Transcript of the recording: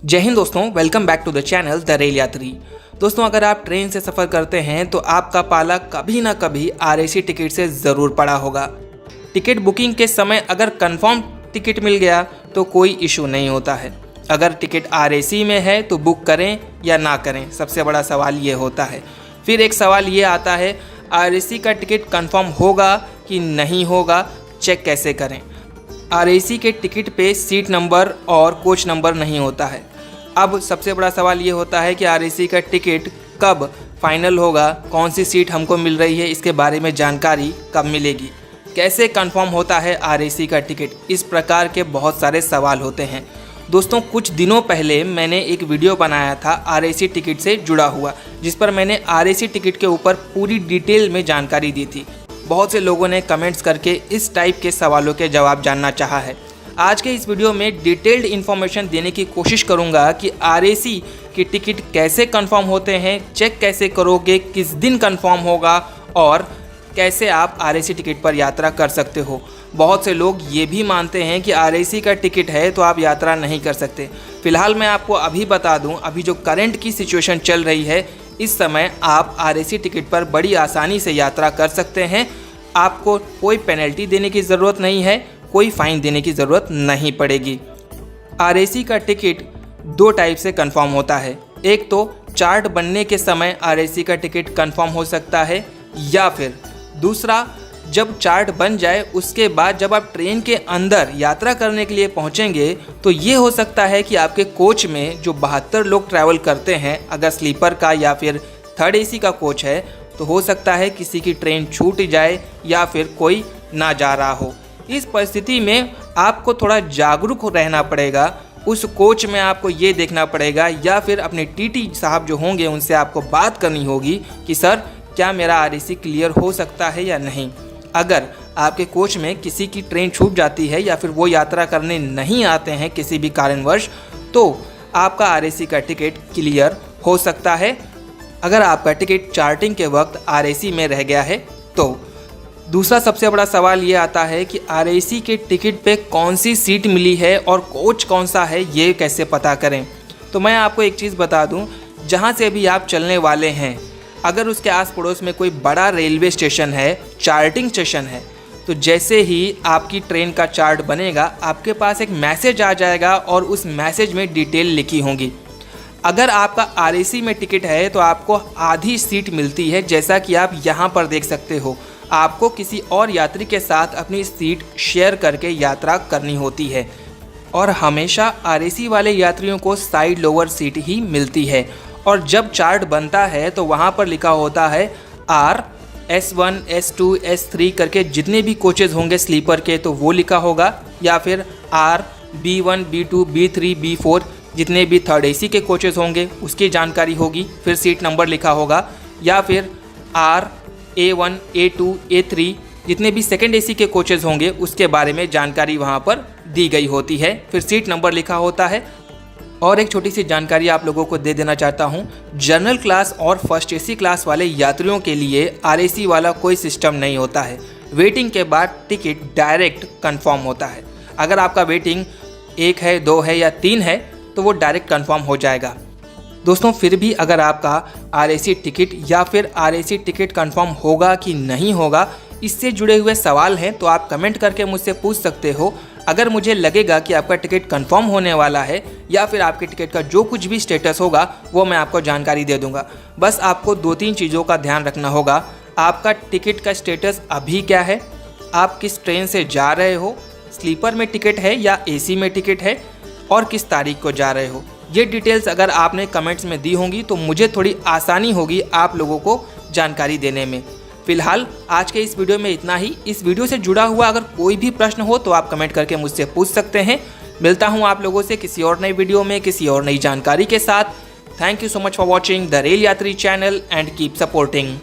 जय हिंद दोस्तों, welcome back to the channel the rail Yatri. दोस्तों, अगर आप ट्रेन से सफ़र करते हैं तो आपका पाला कभी ना कभी आरएसी टिकट से ज़रूर पड़ा होगा। टिकट बुकिंग के समय अगर कंफर्म टिकट मिल गया तो कोई इशू नहीं होता है। अगर टिकट आरएसी में है तो बुक करें या ना करें, सबसे बड़ा सवाल ये होता है। फिर एक सवाल ये आता है, आरएसी का टिकट कंफर्म होगा कि नहीं होगा, चेक कैसे करें। आरएसी के टिकट पे सीट नंबर और कोच नंबर नहीं होता है। अब सबसे बड़ा सवाल ये होता है कि आरएसी का टिकट कब फाइनल होगा, कौन सी सीट हमको मिल रही है, इसके बारे में जानकारी कब मिलेगी, कैसे कंफर्म होता है आरएसी का टिकट। इस प्रकार के बहुत सारे सवाल होते हैं। दोस्तों, कुछ दिनों पहले मैंने एक वीडियो बनाया था आरएसी टिकट से जुड़ा हुआ, जिस पर मैंने आरएसी टिकट के ऊपर पूरी डिटेल में जानकारी दी थी। बहुत से लोगों ने कमेंट्स करके इस टाइप के सवालों के जवाब जानना चाहा है। आज के इस वीडियो में डिटेल्ड इन्फॉर्मेशन देने की कोशिश करूंगा कि आरएसी की टिकट कैसे कंफर्म होते हैं, चेक कैसे करोगे, किस दिन कंफर्म होगा और कैसे आप आरएसी टिकट पर यात्रा कर सकते हो। बहुत से लोग ये भी मानते हैं कि आरएसी का टिकट है तो आप यात्रा नहीं कर सकते। फिलहाल मैं आपको अभी बता दूं, अभी जो करंट की सिचुएशन चल रही है, इस समय आप आरएसी टिकट पर बड़ी आसानी से यात्रा कर सकते हैं। आपको कोई पेनल्टी देने की ज़रूरत नहीं है, कोई फ़ाइन देने की ज़रूरत नहीं पड़ेगी। आरएसी का टिकट दो टाइप से कंफर्म होता है। एक तो चार्ट बनने के समय आरएसी का टिकट कंफर्म हो सकता है, या फिर दूसरा जब चार्ट बन जाए उसके बाद जब आप ट्रेन के अंदर यात्रा करने के लिए पहुंचेंगे तो ये हो सकता है कि आपके कोच में जो 72 लोग ट्रैवल करते हैं, अगर स्लीपर का या फिर थर्ड एसी का कोच है, तो हो सकता है किसी की ट्रेन छूट जाए या फिर कोई ना जा रहा हो। इस परिस्थिति में आपको थोड़ा जागरूक रहना पड़ेगा। उस कोच में आपको ये देखना पड़ेगा या फिर अपने टीटी साहब जो होंगे उनसे आपको बात करनी होगी कि सर, क्या मेरा आरएसी क्लियर हो सकता है या नहीं। अगर आपके कोच में किसी की ट्रेन छूट जाती है या फिर वो यात्रा करने नहीं आते हैं किसी भी कारणवश, तो आपका आरएसी का टिकट क्लियर हो सकता है। अगर आपका टिकट चार्टिंग के वक्त आरएसी में रह गया है तो दूसरा सबसे बड़ा सवाल ये आता है कि आरएसी के टिकट पे कौन सी सीट मिली है और कोच कौन सा है, ये कैसे पता करें। तो मैं आपको एक चीज़ बता दूं, जहां से भी आप चलने वाले हैं, अगर उसके आस पड़ोस में कोई बड़ा रेलवे स्टेशन है, चार्टिंग स्टेशन है, तो जैसे ही आपकी ट्रेन का चार्ट बनेगा आपके पास एक मैसेज आ जाएगा और उस मैसेज में डिटेल लिखी होंगी। अगर आपका आरएसी में टिकट है तो आपको आधी सीट मिलती है, जैसा कि आप यहाँ पर देख सकते हो। आपको किसी और यात्री के साथ अपनी सीट शेयर करके यात्रा करनी होती है और हमेशा आरएसी वाले यात्रियों को साइड लोअर सीट ही मिलती है। और जब चार्ट बनता है तो वहाँ पर लिखा होता है आर, S1, S2, S3 करके जितने भी कोचेज़ होंगे स्लीपर के तो वो लिखा होगा, या फिर are, B1, B2, B3, B4 जितने भी थर्ड एसी के कोचेज़ होंगे उसकी जानकारी होगी, फिर सीट नंबर लिखा होगा, या फिर आर, A1, A2, A3 जितने भी सेकंड एसी के कोचेज़ होंगे उसके बारे में जानकारी वहाँ पर दी गई होती है, फिर सीट नंबर लिखा होता है। और एक छोटी सी जानकारी आप लोगों को दे देना चाहता हूँ, जनरल क्लास और फर्स्ट एसी क्लास वाले यात्रियों के लिए आरएसी वाला कोई सिस्टम नहीं होता है। वेटिंग के बाद टिकट डायरेक्ट कंफर्म होता है। अगर आपका वेटिंग 1 है, 2 है या 3 है तो वो डायरेक्ट कंफर्म हो जाएगा। दोस्तों, फिर भी अगर आपका आरएसी टिकट या फिर आरएसी टिकट कंफर्म होगा कि नहीं होगा, इससे जुड़े हुए सवाल हैं तो आप कमेंट करके मुझसे पूछ सकते हो। अगर मुझे लगेगा कि आपका टिकट कंफर्म होने वाला है या फिर आपके टिकट का जो कुछ भी स्टेटस होगा वो मैं आपको जानकारी दे दूंगा। बस आपको 2-3 चीज़ों का ध्यान रखना होगा। आपका टिकट का स्टेटस अभी क्या है, आप किस ट्रेन से जा रहे हो, स्लीपर में टिकट है या एसी में टिकट है, और किस तारीख को जा रहे हो। ये डिटेल्स अगर आपने कमेंट्स में दी होंगी तो मुझे थोड़ी आसानी होगी आप लोगों को जानकारी देने में। फिलहाल आज के इस वीडियो में इतना ही। इस वीडियो से जुड़ा हुआ अगर कोई भी प्रश्न हो तो आप कमेंट करके मुझसे पूछ सकते हैं। मिलता हूँ आप लोगों से किसी और नई वीडियो में किसी और नई जानकारी के साथ। Thank you so much for watching the rail यात्री चैनल एंड कीप सपोर्टिंग।